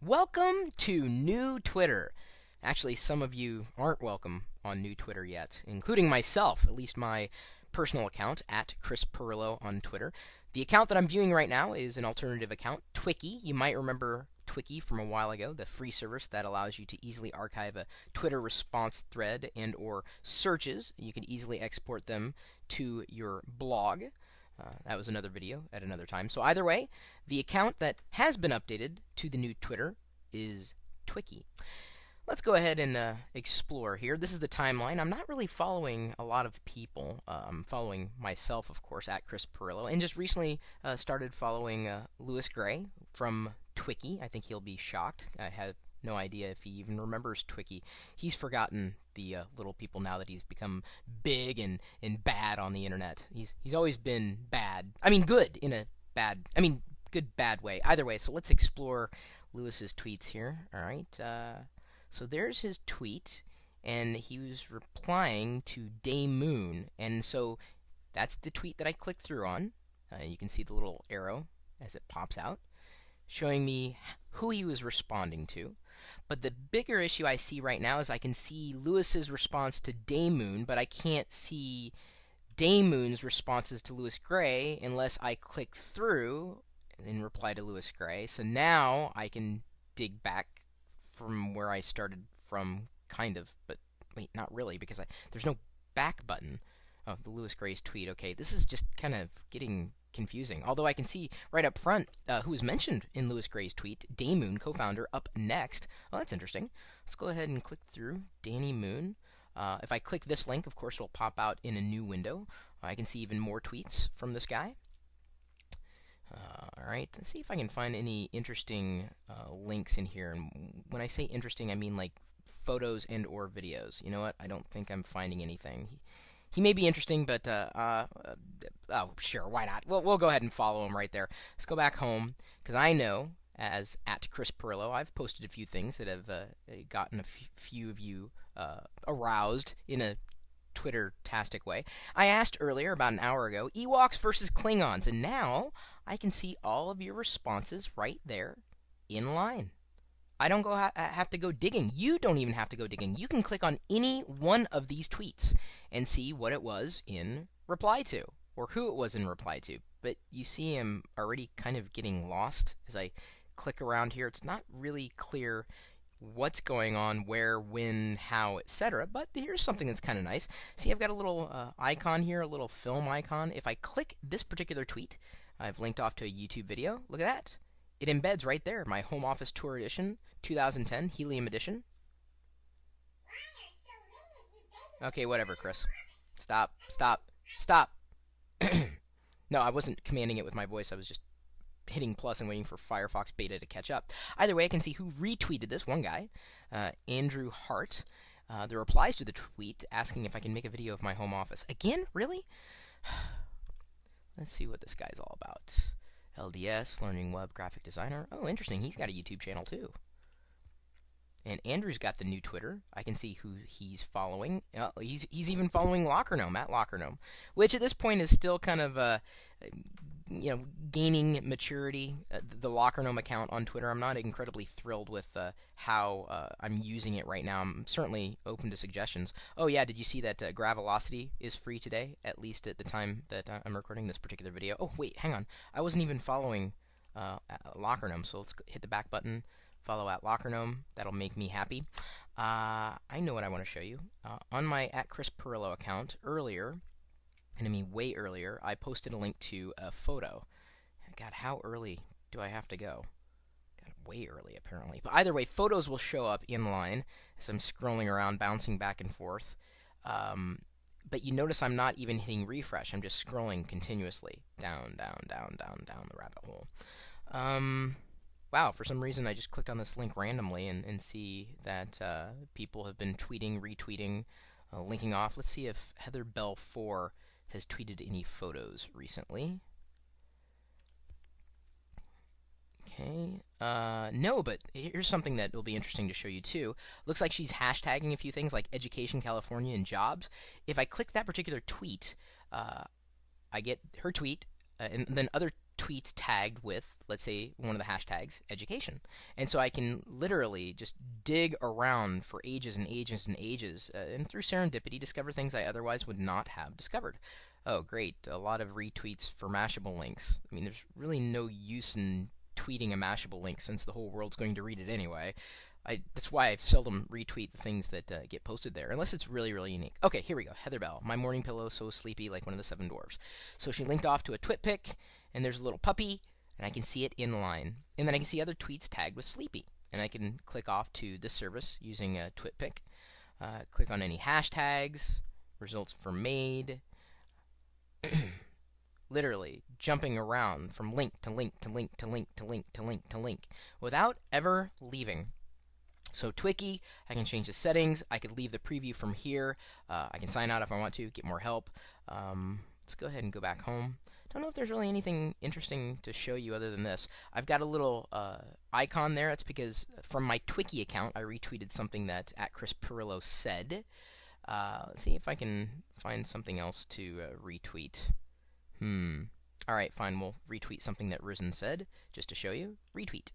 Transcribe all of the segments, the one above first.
Welcome to New Twitter. Actually, some of you aren't welcome on New Twitter yet, including myself, at least my personal account, at Chris Perillo on Twitter. The account that I'm viewing right now is an alternative account, twoA6. You might remember twoA6 from a while ago, the free service that allows you to easily archive a Twitter response thread and or searches. You can easily export them to your blog. That was another video at another time. So either way, the account that has been updated to the new Twitter is twoA6. Let's go ahead and explore here. This is the timeline. I'm not really following a lot of people. I'm following myself, of course, at Chris Perillo, and just recently started following Lewis Gray from twoA6. I think he'll be shocked. I have no idea if he even remembers twoA6. He's forgotten the little people now that he's become big and bad on the internet. He's always been bad. I mean, good in a bad. I mean, good bad way. Either way. So let's explore Lewis's tweets here. All right. So there's his tweet, and he was replying to DayMoon, and so that's the tweet that I clicked through on. You can see the little arrow as it pops out, showing me who he was responding to. But the bigger issue I see right now is I can see Lewis's response to DayMoon, but I can't see DayMoon's responses to Lewis Gray unless I click through and reply to Lewis Gray. So now I can dig back from where I started from, kind of, but wait, not really, because there's no back button. Oh, the Lewis Gray's tweet. Okay, this is just kind of getting confusing. Although I can see right up front who was mentioned in Lewis Gray's tweet, DayMoon, co-founder, up next. Oh, that's interesting. Let's go ahead and click through Danny Moon. If I click this link, of course, it'll pop out in a new window. I can see even more tweets from this guy. All right, let's see if I can find any interesting links in here. And when I say interesting, I mean like photos and or videos. You know what? I don't think I'm finding anything. He may be interesting, but oh, sure, why not? We'll go ahead and follow him right there. Let's go back home, because I know, as at Chris Perillo, I've posted a few things that have gotten a few of you aroused in a Twitter-tastic way. I asked earlier, about an hour ago, Ewoks versus Klingons, and now I can see all of your responses right there in line. I don't have to go digging. You don't even have to go digging. You can click on any one of these tweets and see what it was in reply to, or who it was in reply to. But you see I'm already kind of getting lost as I click around here. It's not really clear what's going on, where, when, how, etc. But here's something that's kind of nice. See, I've got a little icon here, a little film icon. If I click this particular tweet, I've linked off to a YouTube video. Look at that. It embeds right there my Home Office Tour Edition 2010 Helium Edition. Okay, whatever, Chris. Stop. No, I wasn't commanding it with my voice. I was just hitting plus and waiting for Firefox Beta to catch up. Either way, I can see who retweeted this. One guy, Andrew Hart. The replies to the tweet asking if I can make a video of my home office. Again? Really? Let's see what this guy's all about. LDS, Learning Web Graphic Designer. Oh, interesting. He's got a YouTube channel, too. And Andrew's got the new Twitter. I can see who he's following. He's even following Lockernome, at Lockernome, which at this point is still kind of gaining maturity. The Lockernome account on Twitter, I'm not incredibly thrilled with how I'm using it right now. I'm certainly open to suggestions. Oh yeah, did you see that Gravelocity is free today, at least at the time that I'm recording this particular video? Oh wait, hang on. I wasn't even following Lockernome, so let's hit the back button. Follow at Lockernome. That'll make me happy. I know what I want to show you. On my at Chris Perillo account earlier, and I mean way earlier, I posted a link to a photo. God, how early do I have to go? God, way early, apparently. But either way, photos will show up in line as I'm scrolling around, bouncing back and forth. But you notice I'm not even hitting refresh. I'm just scrolling continuously. Down the rabbit hole. Wow, for some reason I just clicked on this link randomly and see that people have been tweeting, retweeting, linking off. Let's see if Heather Bell 4 has tweeted any photos recently. Okay. No, but here's something that will be interesting to show you too. Looks like she's hashtagging a few things like Education California and jobs. If I click that particular tweet, I get her tweet, and then other tweets tagged with, let's say, one of the hashtags education. And so I can literally just dig around for ages and ages and ages, and through serendipity discover things I otherwise would not have discovered. Oh, great, a lot of retweets for Mashable links. I mean, there's really no use in tweeting a Mashable link since the whole world's going to read it anyway. That's why I seldom retweet the things that get posted there, unless it's really, really unique. Okay, here we go. Heather Bell, my morning pillow, so sleepy like one of the 7 dwarfs. So she linked off to a twit pic, and there's a little puppy, and I can see it in line. And then I can see other tweets tagged with sleepy. And I can click off to this service using a twit pic. Click on any hashtags, results for made. Literally jumping around from link to link to link to link to link to link to link without ever leaving. So Twiki, I can change the settings. I could leave the preview from here. I can sign out if I want to, get more help. Let's go ahead and go back home. Don't know if there's really anything interesting to show you other than this. I've got a little icon there. That's because from my Twiki account, I retweeted something that @ChrisPerillo said. Let's see if I can find something else to retweet. All right, fine. We'll retweet something that Risen said just to show you. Retweet.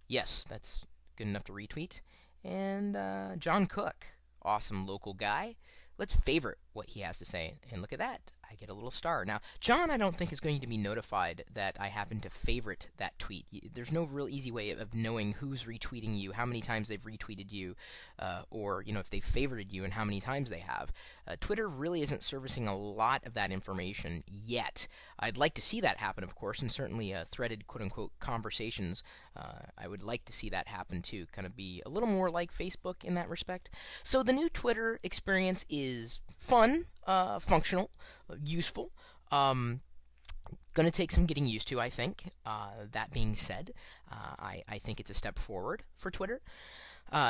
Yes, that's good enough to retweet. And John Cook, awesome local guy. Let's favorite what he has to say. And look at that. I get a little star. Now, John, I don't think is going to be notified that I happen to favorite that tweet. There's no real easy way of knowing who's retweeting you, how many times they've retweeted you, or if they've favorited you and how many times they have. Twitter really isn't servicing a lot of that information yet. I'd like to see that happen, of course, and certainly threaded quote-unquote conversations. I would like to see that happen too, kind of be a little more like Facebook in that respect. So the new Twitter experience is fun, functional, useful. Going to take some getting used to, I think. That being said, I think it's a step forward for Twitter.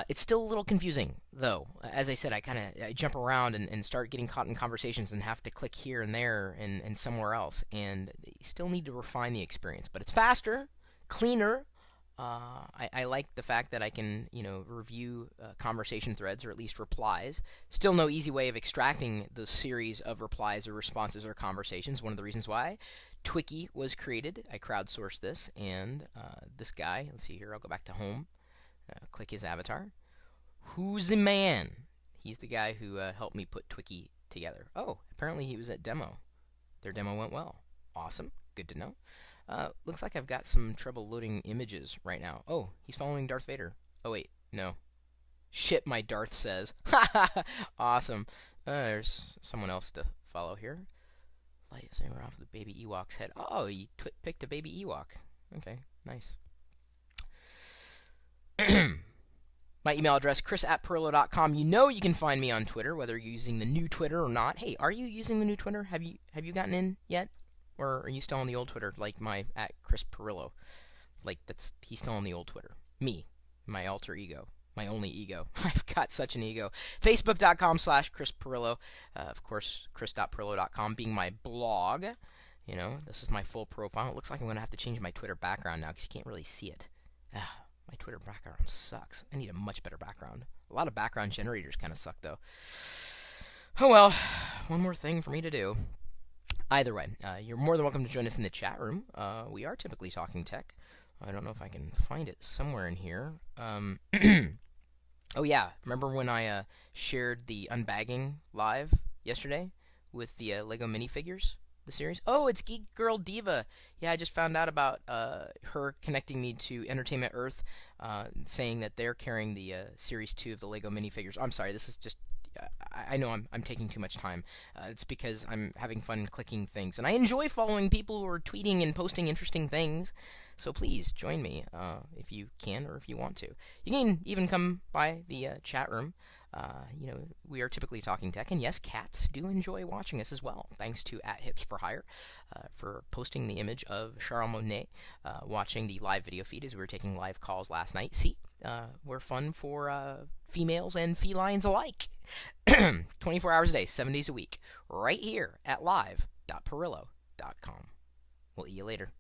It's still a little confusing, though. As I said, I jump around and start getting caught in conversations and have to click here and there and somewhere else. And they still need to refine the experience. But it's faster, cleaner. I like the fact that I can, review conversation threads or at least replies. Still no easy way of extracting the series of replies or responses or conversations. One of the reasons why Twiki was created. I crowdsourced this, and this guy, let's see here, I'll go back to home, click his avatar. Who's the man? He's the guy who helped me put Twiki together. Oh, apparently he was at demo. Their demo went well. Awesome. Good to know. Looks like I've got some trouble loading images right now. Oh, he's following Darth Vader. Oh, wait, no. Shit, my Darth says. Awesome. There's someone else to follow here. Lightsaber off the baby Ewok's head. Oh, he picked a baby Ewok. Okay, nice. My email address, chris@perillo.com. You can find me on Twitter, whether you're using the new Twitter or not. Hey, are you using the new Twitter? Have you gotten in yet? Or are you still on the old Twitter, like my @ChrisPerillo? Like, he's still on the old Twitter. Me, my alter ego, my only ego. I've got such an ego. Facebook.com/ChrisPerillo. Of course, chris.perillo.com being my blog. This is my full profile. It looks like I'm going to have to change my Twitter background now because you can't really see it. My Twitter background sucks. I need a much better background. A lot of background generators kind of suck, though. Oh well, one more thing for me to do. Either way, you're more than welcome to join us in the chat room. We are typically talking tech. I don't know if I can find it somewhere in here. Oh yeah, remember when I shared the unbagging live yesterday with the Lego minifigures, the series? Oh, it's Geek Girl Diva. Yeah, I just found out about her connecting me to Entertainment Earth, saying that they're carrying the Series 2 of the Lego minifigures. I'm sorry, this is just... I know I'm taking too much time. It's because I'm having fun clicking things. And I enjoy following people who are tweeting and posting interesting things. So please, join me if you can or if you want to. You can even come by the chat room. We are typically talking tech. And yes, cats do enjoy watching us as well. Thanks to @HipsForHire for posting the image of Charles Monet watching the live video feed as we were taking live calls last night. See? We're fun for females and felines alike. 24 hours a day, 7 days a week, right here at live.perillo.com. We'll see you later.